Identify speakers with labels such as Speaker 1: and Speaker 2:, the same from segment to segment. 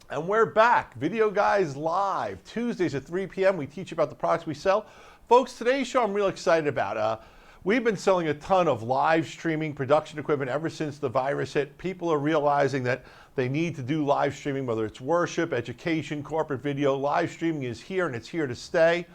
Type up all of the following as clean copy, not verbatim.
Speaker 1: And we're back. Videoguys Live. Tuesdays at 3 p.m. We teach about the products we sell. Folks, today's show I'm real excited about. We've been selling a ton of live streaming production equipment ever since the virus hit. People are realizing that they need to do live streaming, whether it's worship, education, corporate video. Live streaming is here and it's here to stay.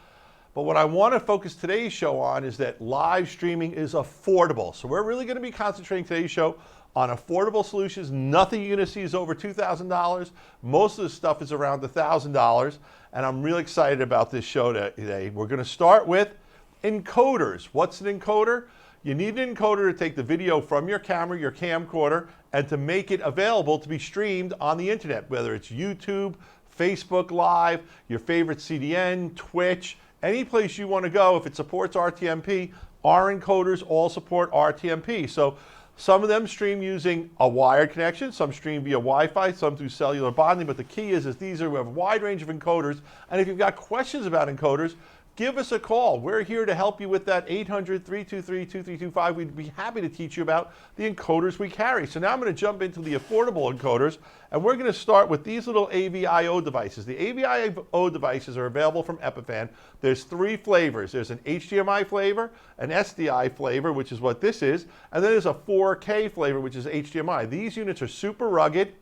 Speaker 1: But what I want to focus today's show on is that live streaming is affordable. So we're really going to be concentrating today's show on affordable solutions. Nothing you're going to see is over $2,000. Most of the stuff is around $1,000. And I'm really excited about this show today. We're going to start with encoders. What's an encoder? You need an encoder to take the video from your camera, your camcorder, and to make it available to be streamed on the internet, whether it's YouTube, Facebook Live, your favorite CDN, Twitch, any place you want to go. If it supports RTMP, our encoders all support RTMP. So some of them stream using a wired connection, some stream via Wi-Fi, some through cellular bonding, but the key is we have a wide range of encoders, and if you've got questions about encoders, give us a call. We're here to help you with that. 800-323-2325. We'd be happy to teach you about the encoders we carry. So now I'm going to jump into the affordable encoders, and we're going to start with these little AVIO devices. The AVIO devices are available from Epiphan. There's 3 flavors. There's an HDMI flavor, an SDI flavor, which is what this is, and then there's a 4K flavor, which is HDMI. These units are super rugged.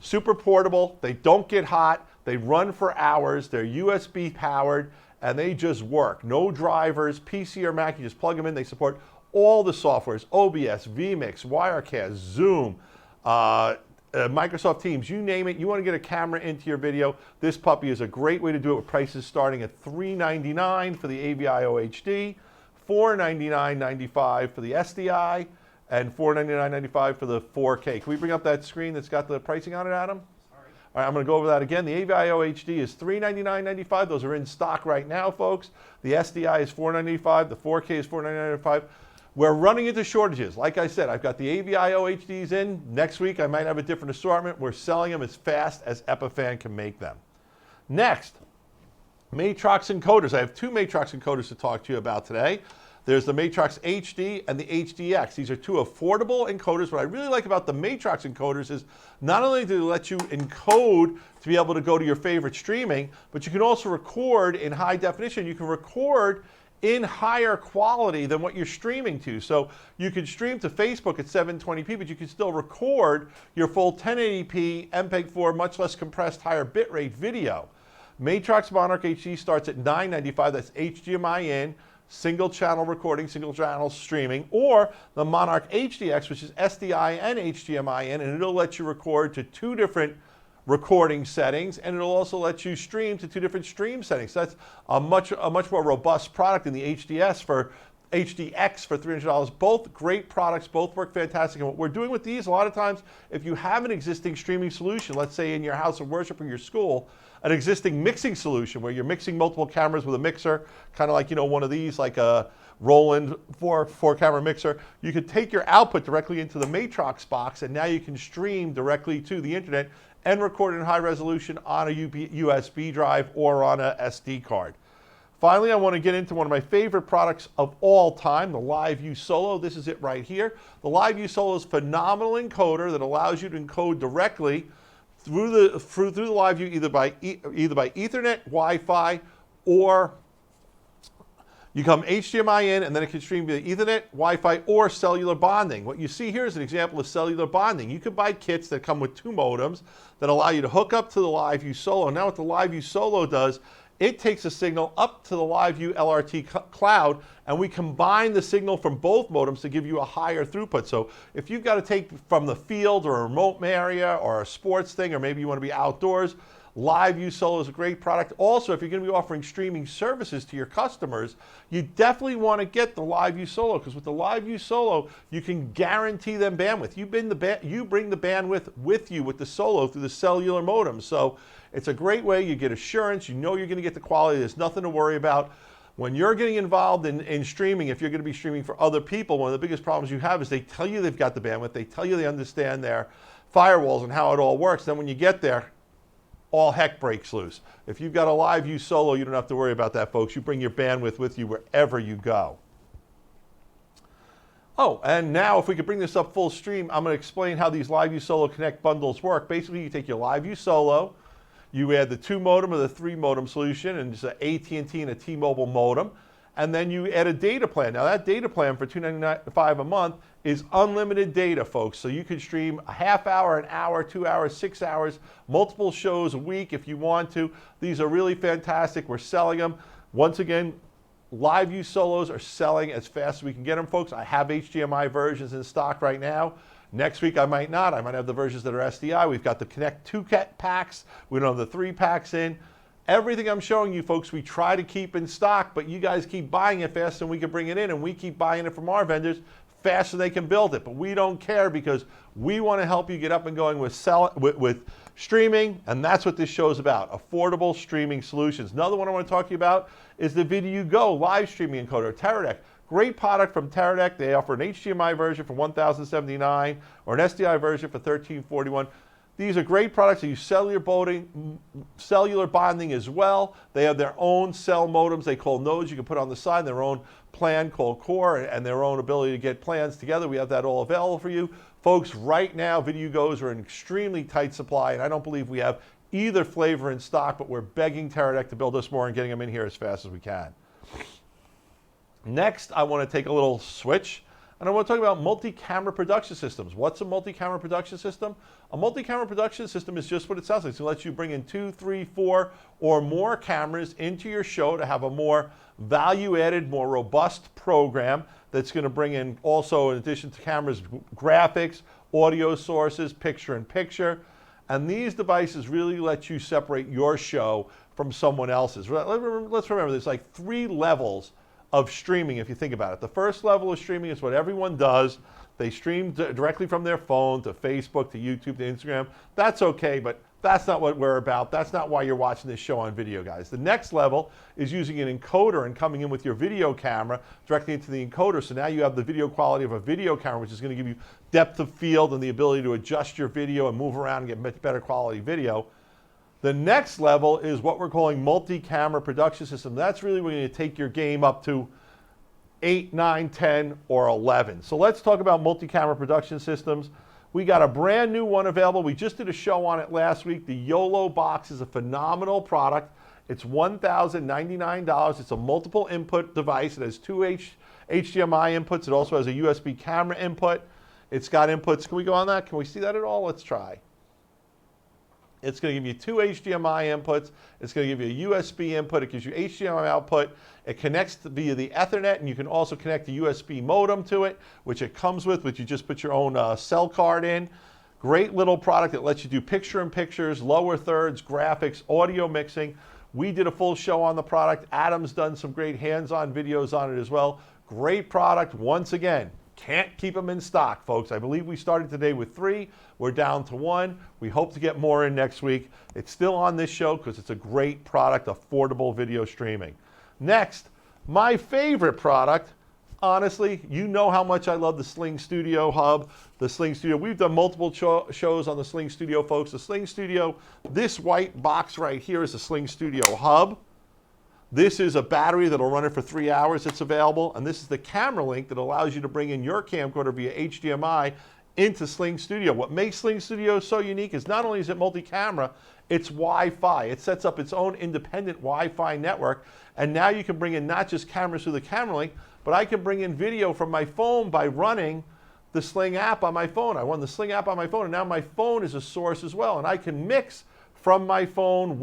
Speaker 1: Super portable. They don't get hot. They run for hours. They're USB powered, and they just work. No drivers, PC or Mac. You just plug them in. They support all the softwares: OBS, vMix, Wirecast, Zoom, Microsoft Teams. You name it. You want to get a camera into your video, this puppy is a great way to do it, with prices starting at $399 for the AVIO HD, $499.95 for the SDI, and $499.95 for the 4K. Can we bring up that screen that's got the pricing on it, Adam? Sorry. All right, I'm going to go over that again. The AVIO HD is $399.95. Those are in stock right now, folks. The SDI is $499.95. The 4K is $499.95. We're running into shortages. Like I said, I've got the AVIO HDs in. Next week, I might have a different assortment. We're selling them as fast as Epiphan can make them. Next, Matrox encoders. I have 2 Matrox encoders to talk to you about today. There's the Matrox HD and the HDX. These are 2 affordable encoders. What I really like about the Matrox encoders is not only do they let you encode to be able to go to your favorite streaming, but you can also record in high definition. You can record in higher quality than what you're streaming to. So you can stream to Facebook at 720p, but you can still record your full 1080p, MPEG-4, much less compressed, higher bitrate video. Matrox Monarch HD starts at $995. That's HDMI in, single channel recording, single channel streaming, or the Monarch HDX, which is SDI and HDMI in, and it'll let you record to 2 different recording settings, and it'll also let you stream to 2 different stream settings. That's a much more robust product than the HDX for $300. Both great products, both work fantastic. And what we're doing with these, a lot of times, if you have an existing streaming solution, let's say in your house of worship or your school, an existing mixing solution where you're mixing multiple cameras with a mixer, kind of like, one of these, like a Roland 4-camera mixer, you could take your output directly into the Matrox box, and now you can stream directly to the internet and record in high resolution on a USB drive or on a SD card. Finally, I want to get into one of my favorite products of all time, the LiveU Solo. This is it right here. The LiveU Solo is a phenomenal encoder that allows you to encode directly through the LiveU either by Ethernet, Wi-Fi, or you come HDMI in, and then it can stream via Ethernet, Wi-Fi, or cellular bonding. What you see here is an example of cellular bonding. You can buy kits that come with 2 modems that allow you to hook up to the LiveU Solo. Now what the LiveU Solo does, it takes a signal up to the LiveU LRT cloud, and we combine the signal from both modems to give you a higher throughput. So if you've got to take from the field or a remote area or a sports thing, or maybe you want to be outdoors, LiveU Solo is a great product. Also, if you're going to be offering streaming services to your customers, you definitely want to get the LiveU Solo, because with the LiveU Solo, you can guarantee them bandwidth. You bring the bandwidth with you with the Solo through the cellular modem. So it's a great way. You get assurance. You know you're going to get the quality. There's nothing to worry about. When you're getting involved in streaming, if you're going to be streaming for other people, one of the biggest problems you have is they tell you they've got the bandwidth. They tell you they understand their firewalls and how it all works. Then when you get there, all heck breaks loose. If you've got a LiveU Solo, you don't have to worry about that, folks. You bring your bandwidth with you wherever you go. Oh, and now if we could bring this up full stream, I'm going to explain how these LiveU Solo Connect bundles work. Basically, you take your LiveU Solo, you add the 2 modem or the 3 modem solution, and just an AT&T and a T-Mobile modem, and then you add a data plan. Now that data plan for $2.95 a month is unlimited data, folks. So you can stream a half hour, an hour, 2 hours, 6 hours, multiple shows a week if you want to. These are really fantastic. We're selling them. Once again, LiveU Solos are selling as fast as we can get them, folks. I have HDMI versions in stock right now. Next week I might not. I might have the versions that are SDI. We've got the Connect 2 packs. We don't have the 3 packs in. Everything I'm showing you, folks, we try to keep in stock, but you guys keep buying it faster than we can bring it in, and we keep buying it from our vendors faster than they can build it. But we don't care because we want to help you get up and going with streaming, and that's what this show is about, affordable streaming solutions. Another one I want to talk to you about is the VidiU Go live streaming encoder, Teradek. Great product from Teradek. They offer an HDMI version for $1,079 or an SDI version for $1,341. These are great products. They use cellular bonding as well. They have their own cell modems they call nodes you can put on the side, their own plan called core, and their own ability to get plans together. We have that all available for you. Folks, right now, VidiU Go's are in extremely tight supply, and I don't believe we have either flavor in stock, but we're begging Teradek to build us more and getting them in here as fast as we can. Next, I want to take a little switch, and I want to talk about multi-camera production systems. What's a multi-camera production system? A multi-camera production system is just what it sounds like. So it lets you bring in 2, 3, 4, or more cameras into your show to have a more value-added, more robust program that's going to bring in also, in addition to cameras, graphics, audio sources, picture-in-picture. And these devices really let you separate your show from someone else's. Let's remember, there's like 3 levels of streaming if you think about it. The first level of streaming is what everyone does. They stream directly from their phone to Facebook, to YouTube, to Instagram. That's okay, but that's not what we're about. That's not why you're watching this show on Video Guys. The next level is using an encoder and coming in with your video camera directly into the encoder. So now you have the video quality of a video camera, which is going to give you depth of field and the ability to adjust your video and move around and get much better quality video. The next level is what we're calling multi-camera production system. That's really when you take your game up to 8, 9, 10, or 11. So let's talk about multi-camera production systems. We got a brand new one available. We just did a show on it last week. The YoloBox is a phenomenal product. It's $1,099. It's a multiple input device. It has 2 HDMI inputs. It also has a USB camera input. It's got inputs. Can we go on that? Can we see that at all? Let's try. It's going to give you 2 HDMI inputs. It's going to give you a USB input. It gives you HDMI output. It connects via the Ethernet, and you can also connect the USB modem to it, which it comes with, which you just put your own cell card in. Great little product that lets you do picture-in-pictures, lower thirds, graphics, audio mixing. We did a full show on the product. Adam's done some great hands-on videos on it as well. Great product. Once again, can't keep them in stock, folks. I believe we started today with 3. We're down to 1. We hope to get more in next week. It's still on this show because it's a great product, affordable video streaming. Next, my favorite product, honestly, you know how much I love the SlingStudio Hub, the SlingStudio. We've done multiple shows on the SlingStudio, folks. The SlingStudio, this white box right here is the SlingStudio Hub. This is a battery that'll run it for 3 hours. It's available. And this is the camera link that allows you to bring in your camcorder via HDMI into SlingStudio. What makes SlingStudio so unique is not only is it multi-camera, it's Wi-Fi. It sets up its own independent Wi-Fi network. And now you can bring in not just cameras through the camera link, but I can bring in video from my phone by running the Sling app on my phone. I run the Sling app on my phone, and now my phone is a source as well. And I can mix from my phone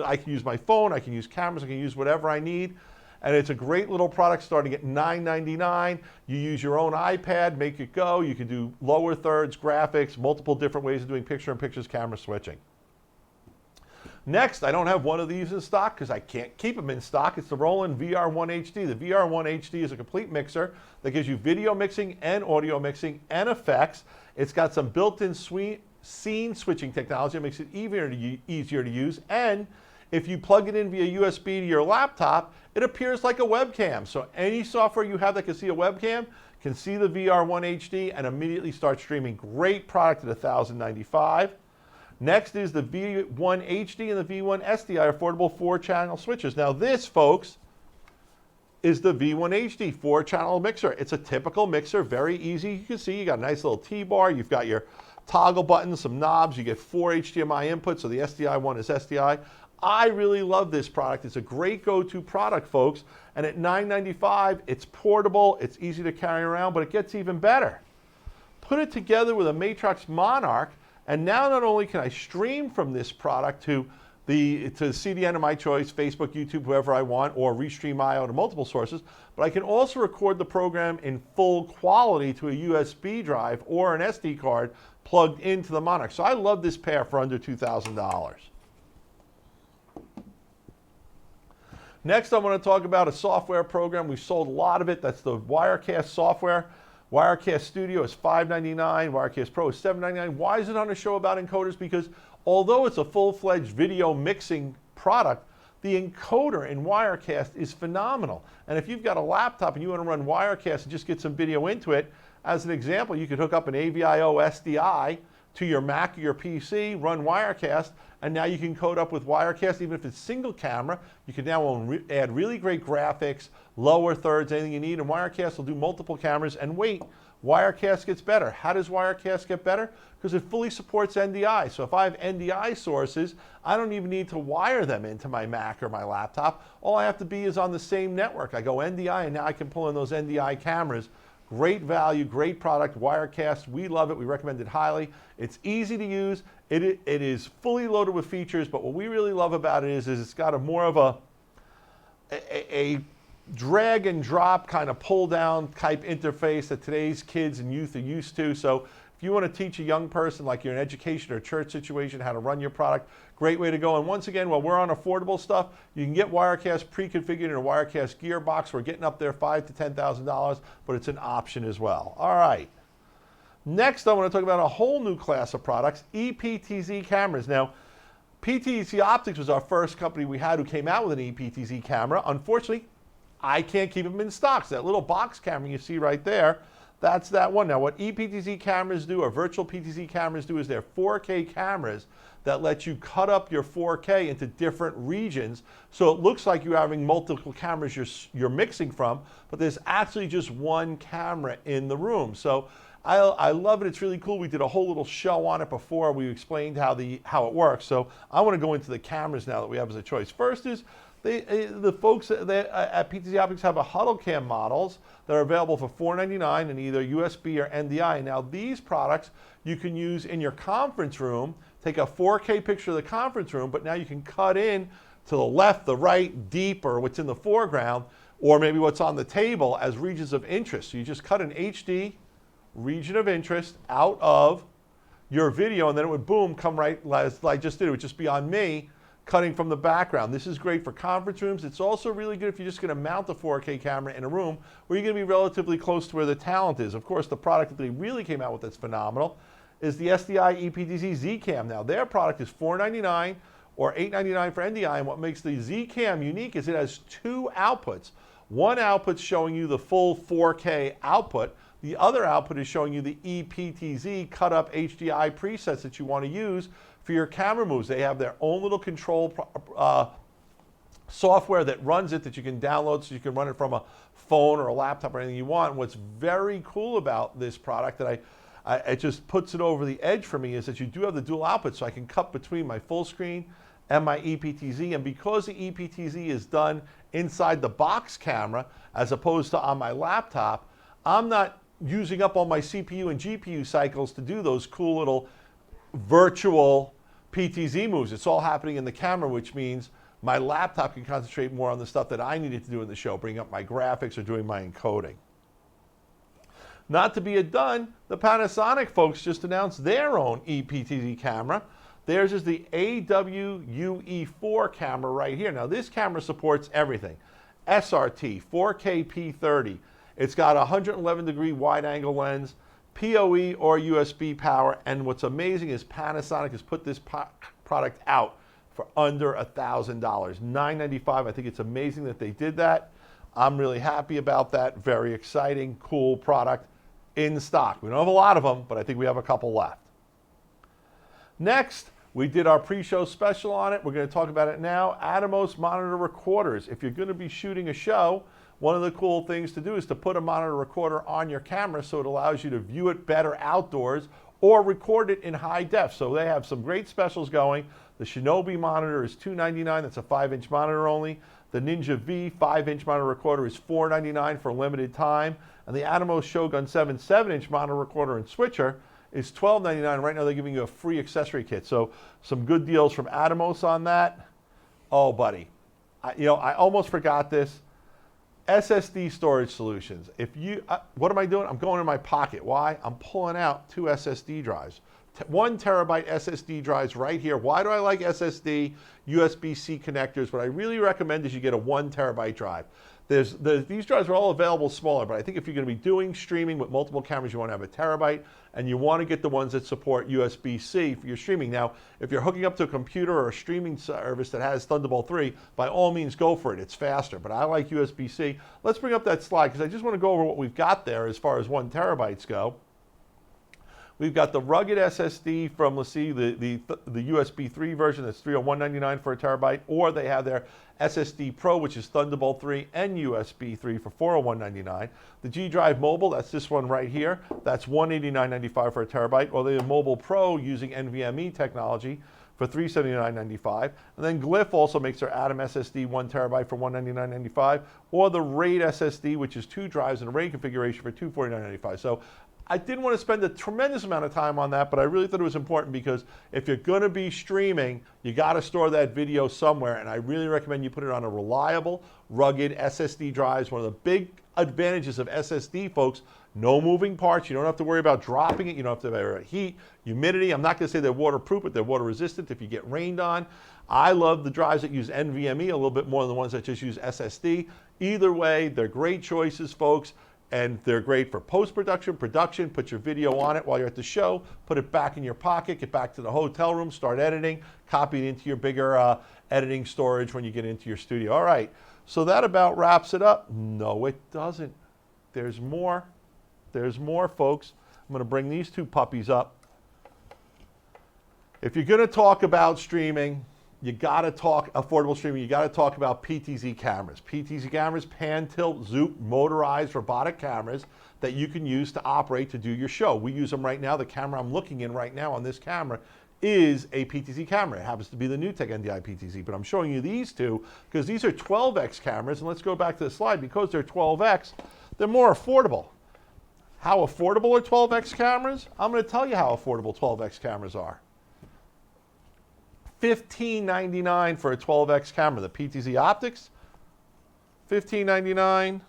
Speaker 1: I can use my phone, I can use cameras, I can use whatever I need. And it's a great little product starting at $9.99. You use your own iPad, make it go. You can do lower thirds, graphics, multiple different ways of doing picture-in-pictures, camera switching. Next, I don't have one of these in stock because I can't keep them in stock. It's the Roland VR-1HD. The VR-1HD is a complete mixer that gives you video mixing and audio mixing and effects. It's got some built-in scene switching technology that makes it easier to use. And if you plug it in via USB to your laptop, it appears like a webcam. So any software you have that can see a webcam can see the VR-1HD and immediately start streaming. Great product at $1,095. Next is the V-1HD and the V-1 SDI affordable 4-channel switches. Now this, folks, is the V-1HD 4-channel mixer. It's a typical mixer, very easy. You can see you got a nice little T-bar. You've got your toggle buttons, some knobs. You get 4 HDMI inputs, so the SDI one is SDI. I really love this product. It's a great go-to product, folks. And at $9.95, it's portable, it's easy to carry around, but it gets even better. Put it together with a Matrox Monarch, and now not only can I stream from this product to CDN of my choice, Facebook, YouTube, whoever I want, or restream IO to multiple sources, but I can also record the program in full quality to a USB drive or an SD card plugged into the Monarch. So I love this pair for under $2,000. Next, I want to talk about a software program. We've sold a lot of it. That's the Wirecast software. Wirecast Studio is $5.99. Wirecast Pro is $7.99. Why is it on a show about encoders? Because although it's a full-fledged video mixing product, the encoder in Wirecast is phenomenal. And if you've got a laptop and you want to run Wirecast and just get some video into it, as an example, you could hook up an AVIO SDI to your Mac or your PC, run Wirecast, and now you can code up with Wirecast, even if it's single camera. You can now add really great graphics, lower thirds, anything you need, and Wirecast will do multiple cameras. And wait, Wirecast gets better. How does Wirecast get better? Because it fully supports NDI. So if I have NDI sources, I don't even need to wire them into my Mac or my laptop. All I have to be is on the same network. I go NDI, and now I can pull in those NDI cameras. Great value, great product, Wirecast. We love it. We recommend it highly. It's easy to use. It is fully loaded with features, but what we really love about it is it's got a more of a drag and drop kind of pull down type interface that today's kids and youth are used to. So if you want to teach a young person, like you're in education or church situation, how to run your product, great way to go. And once again, while we're on affordable stuff, you can get Wirecast pre-configured in a Wirecast gearbox. We're getting up there $5,000 to $10,000, but it's an option as well. All right. Next, I want to talk about a whole new class of products, EPTZ cameras. Now, PTZ Optics was our first company we had who came out with an EPTZ camera. Unfortunately, I can't keep them in stock. So that little box camera you see right there, that's that one. Now, what EPTZ cameras do, or virtual PTZ cameras do, is they're 4K cameras that let you cut up your 4K into different regions. So it looks like you're having multiple cameras you're mixing from, but there's actually just one camera in the room. So I love it. It's really cool. We did a whole little show on it before. We explained how it works. So I want to go into the cameras now that we have as a choice. First is the folks at PTZ Optics have a huddle cam models that are available for $4.99 in either USB or NDI. Now these products you can use in your conference room, take a 4K picture of the conference room, but now you can cut in to the left, the right, deep, or what's in the foreground, or maybe what's on the table as regions of interest. So you just cut an HD region of interest out of your video, and then it would, boom, come right as I just did. It would just be on me cutting from the background. This is great for conference rooms. It's also really good if you're just going to mount a 4K camera in a room where you're going to be relatively close to where the talent is. Of course, the product that they really came out with that's phenomenal is the SDI EPTZ Z-Cam. Now, their product is $4.99 or $8.99 for NDI, and what makes the Z-Cam unique is it has two outputs. One output's showing you the full 4K output. The other output is showing you the EPTZ cut-up HDI presets that you want to use for your camera moves. They have their own little control software that runs it that you can download so you can run it from a phone or a laptop or anything you want. And what's very cool about this product that it just puts it over the edge for me is that you do have the dual output, so I can cut between my full screen and my EPTZ. And because the EPTZ is done inside the box camera as opposed to on my laptop, I'm not using up all my CPU and GPU cycles to do those cool little virtual PTZ moves. It's all happening in the camera, which means my laptop can concentrate more on the stuff that I needed to do in the show, bring up my graphics or doing my encoding. Not to be done, the Panasonic folks just announced their own EPTZ camera. Theirs is the AWUE4 camera right here. Now this camera supports everything. SRT, 4K P30. It's got a 111-degree wide-angle lens, PoE or USB power, and what's amazing is Panasonic has put this product out for under $1,000, $995. I think it's amazing that they did that. I'm really happy about that. Very exciting, cool product in stock. We don't have a lot of them, but I think we have a couple left. Next, we did our pre-show special on it. We're going to talk about it now. Atomos monitor recorders. If you're going to be shooting a show, one of the cool things to do is to put a monitor recorder on your camera so it allows you to view it better outdoors or record it in high def. So they have some great specials going. The Shinobi monitor is $299, that's a 5-inch monitor only. The Ninja V 5-inch monitor recorder is $499 for a limited time. And the Atomos Shogun 7 7-inch monitor recorder and switcher is $12.99. Right now they're giving you a free accessory kit. So some good deals from Atomos on that. Oh, buddy. I almost forgot this. SSD storage solutions. What am I doing? I'm going in my pocket. Why? I'm pulling out 2 SSD drives. 1 terabyte SSD drives right here. Why do I like SSD USB-C connectors? What I really recommend is you get a 1 terabyte drive. These drives are all available smaller, but I think if you're going to be doing streaming with multiple cameras, you want to have a terabyte, and you want to get the ones that support USB-C for your streaming. Now, if you're hooking up to a computer or a streaming service that has Thunderbolt 3, by all means go for it. It's faster, but I like USB-C. Let's bring up that slide because I just want to go over what we've got there as far as 1 terabytes go. We've got the rugged SSD from, let's see, the USB 3 version that's $301.99 for a terabyte, or they have their SSD Pro, which is Thunderbolt 3 and USB 3 for $401.99. The G Drive Mobile, that's this one right here, that's $189.95 for a terabyte, or they have Mobile Pro using NVMe technology for $379.95. And then Glyph also makes their Atom SSD 1 terabyte for $199.95, or the RAID SSD, which is 2 drives in a RAID configuration for $249.95. So I didn't want to spend a tremendous amount of time on that, but I really thought it was important because if you're going to be streaming, you got to store that video somewhere, and I really recommend you put it on a reliable, rugged SSD drives. One of the big advantages of SSD, folks, no moving parts. You don't have to worry about dropping it. You don't have to worry about heat, humidity. I'm not going to say they're waterproof, but they're water resistant if you get rained on. I love the drives that use NVMe a little bit more than the ones that just use SSD. Either way, they're great choices, folks. And they're great for post-production, production, put your video on it while you're at the show, put it back in your pocket, get back to the hotel room, start editing, copy it into your bigger editing storage when you get into your studio. All right, so that about wraps it up. No, it doesn't. There's more. There's more, folks. I'm gonna bring these 2 puppies up. If you're gonna talk about streaming, you gotta talk affordable streaming, you gotta talk about PTZ cameras. PTZ cameras, pan, tilt, zoom, motorized robotic cameras that you can use to operate to do your show. We use them right now. The camera I'm looking in right now on this camera is a PTZ camera. It happens to be the NewTek NDI PTZ, but I'm showing you these 2 because these are 12X cameras, and let's go back to the slide. Because they're 12X, they're more affordable. How affordable are 12X cameras? I'm gonna tell you how affordable 12X cameras are. $15.99 for a 12X camera. The PTZ Optics, $15.99.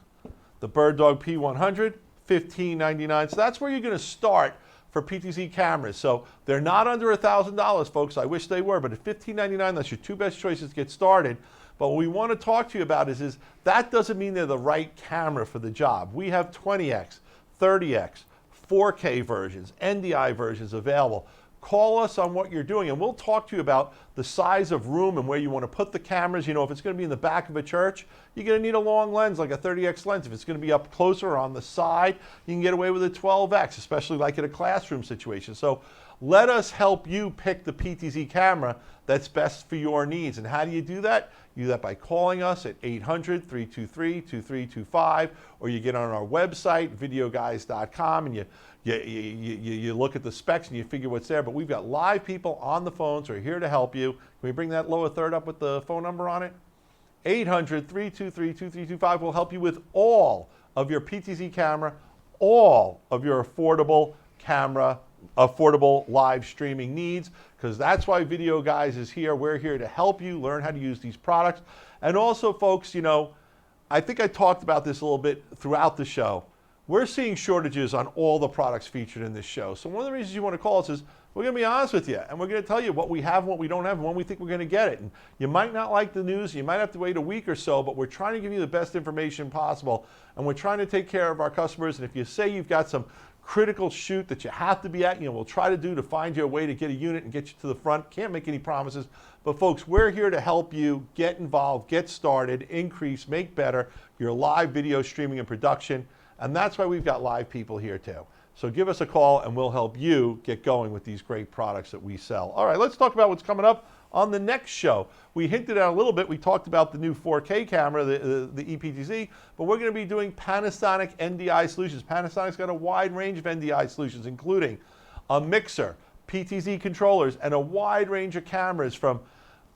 Speaker 1: The BirdDog P100, $15.99. So that's where you're going to start for PTZ cameras. So they're not under $1,000, folks. I wish they were, but at $15.99, that's your 2 best choices to get started. But what we want to talk to you about is that doesn't mean they're the right camera for the job. We have 20X, 30X, 4K versions, NDI versions available. Call us on what you're doing, and we'll talk to you about the size of room and where you want to put the cameras. You know, if it's going to be in the back of a church, you're going to need a long lens, like a 30X lens. If it's going to be up closer or on the side, you can get away with a 12X, especially like in a classroom situation. So let us help you pick the PTZ camera that's best for your needs. And how do you do that? You do that by calling us at 800-323-2325, or you get on our website, videoguys.com, and you look at the specs and you figure what's there. But we've got live people on the phones who are here to help you. Can we bring that lower third up with the phone number on it? 800-323-2325 will help you with all of your PTZ camera, all of your affordable live streaming needs, because that's why Video Guys is here. We're here to help you learn how to use these products. And also, folks, you know, I think I talked about this a little bit throughout the show. We're seeing shortages on all the products featured in this show. So one of the reasons you want to call us is we're going to be honest with you, and we're going to tell you what we have and what we don't have and when we think we're going to get it. And you might not like the news, you might have to wait a week or so, but we're trying to give you the best information possible, and we're trying to take care of our customers. And if you say you've got some critical shoot that you have to be at, you know, we'll try to find you a way to get a unit and get you to the front. Can't make any promises, but folks, we're here to help you get involved, get started, increase, make better your live video streaming and production. And that's why we've got live people here too. So give us a call and we'll help you get going with these great products that we sell. All right, let's talk about what's coming up on the next show. We hinted at a little bit. We talked about the new 4K camera, the EPTZ, but we're going to be doing Panasonic NDI solutions. Panasonic's got a wide range of NDI solutions, including a mixer, PTZ controllers, and a wide range of cameras from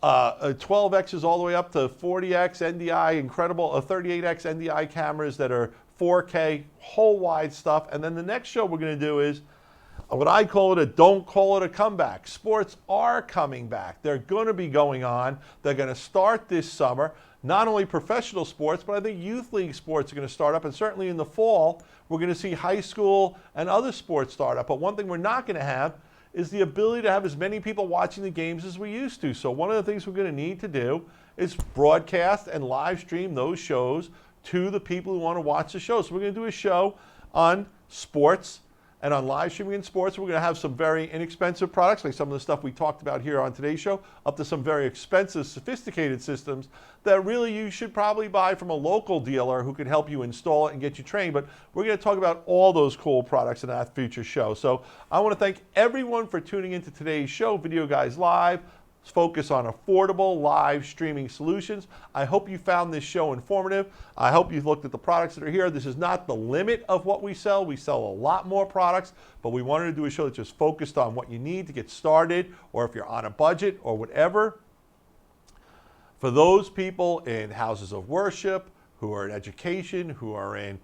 Speaker 1: 12Xs all the way up to 40X NDI, incredible 38X NDI cameras that are 4K, whole wide stuff. And then the next show we're going to do is what I call it don't call it a comeback. Sports are coming back. They're going to be going on. They're going to start this summer. Not only professional sports, but I think youth league sports are going to start up. And certainly in the fall, we're going to see high school and other sports start up. But one thing we're not going to have is the ability to have as many people watching the games as we used to. So one of the things we're going to need to do is broadcast and live stream those shows to the people who want to watch the show. So we're going to do a show on sports and on live streaming in sports. We're going to have some very inexpensive products, like some of the stuff we talked about here on today's show, up to some very expensive, sophisticated systems that really you should probably buy from a local dealer who can help you install it and get you trained. But we're going to talk about all those cool products in that future show. So I want to thank everyone for tuning into today's show, Videoguys Live. Focus on affordable live streaming solutions. I hope you found this show informative. I hope you've looked at the products that are here. This is not the limit of what we sell. We sell a lot more products, but we wanted to do a show that just focused on what you need to get started, or if you're on a budget or whatever. For those people in houses of worship, who are in education, who are in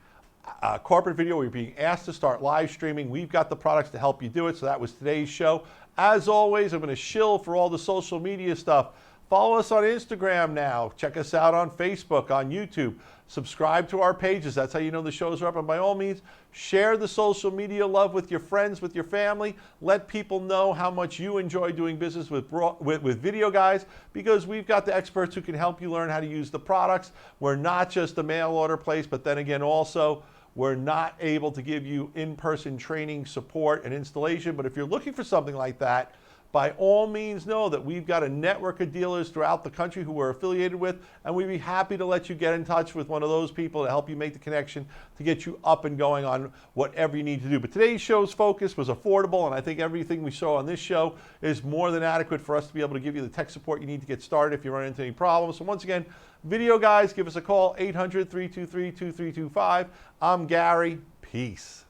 Speaker 1: corporate video, we're being asked to start live streaming. We've got the products to help you do it. So that was today's show. As always, I'm going to shill for all the social media stuff. Follow us on Instagram now. Check us out on Facebook, on YouTube. Subscribe to our pages. That's how you know the shows are up. And by all means, share the social media love with your friends, with your family. Let people know how much you enjoy doing business with Videoguys, because we've got the experts who can help you learn how to use the products. We're not just a mail order place, but then again also, we're not able to give you in-person training, support, and installation. But if you're looking for something like that, by all means know that we've got a network of dealers throughout the country who we're affiliated with, and we'd be happy to let you get in touch with one of those people to help you make the connection to get you up and going on whatever you need to do. But today's show's focus was affordable, and I think everything we saw on this show is more than adequate for us to be able to give you the tech support you need to get started if you run into any problems. So once again, Videoguys, give us a call, 800-323-2325. I'm Gary. Peace.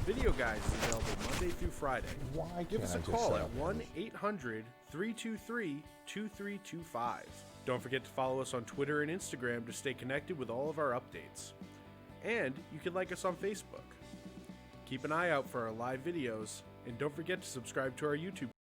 Speaker 2: Videoguys is available Monday through Friday.
Speaker 1: Why
Speaker 2: Give us a
Speaker 1: can't I just
Speaker 2: call
Speaker 1: say
Speaker 2: at 1-800-323-2325. Don't forget to follow us on Twitter and Instagram to stay connected with all of our updates. And you can like us on Facebook. Keep an eye out for our live videos, and don't forget to subscribe to our YouTube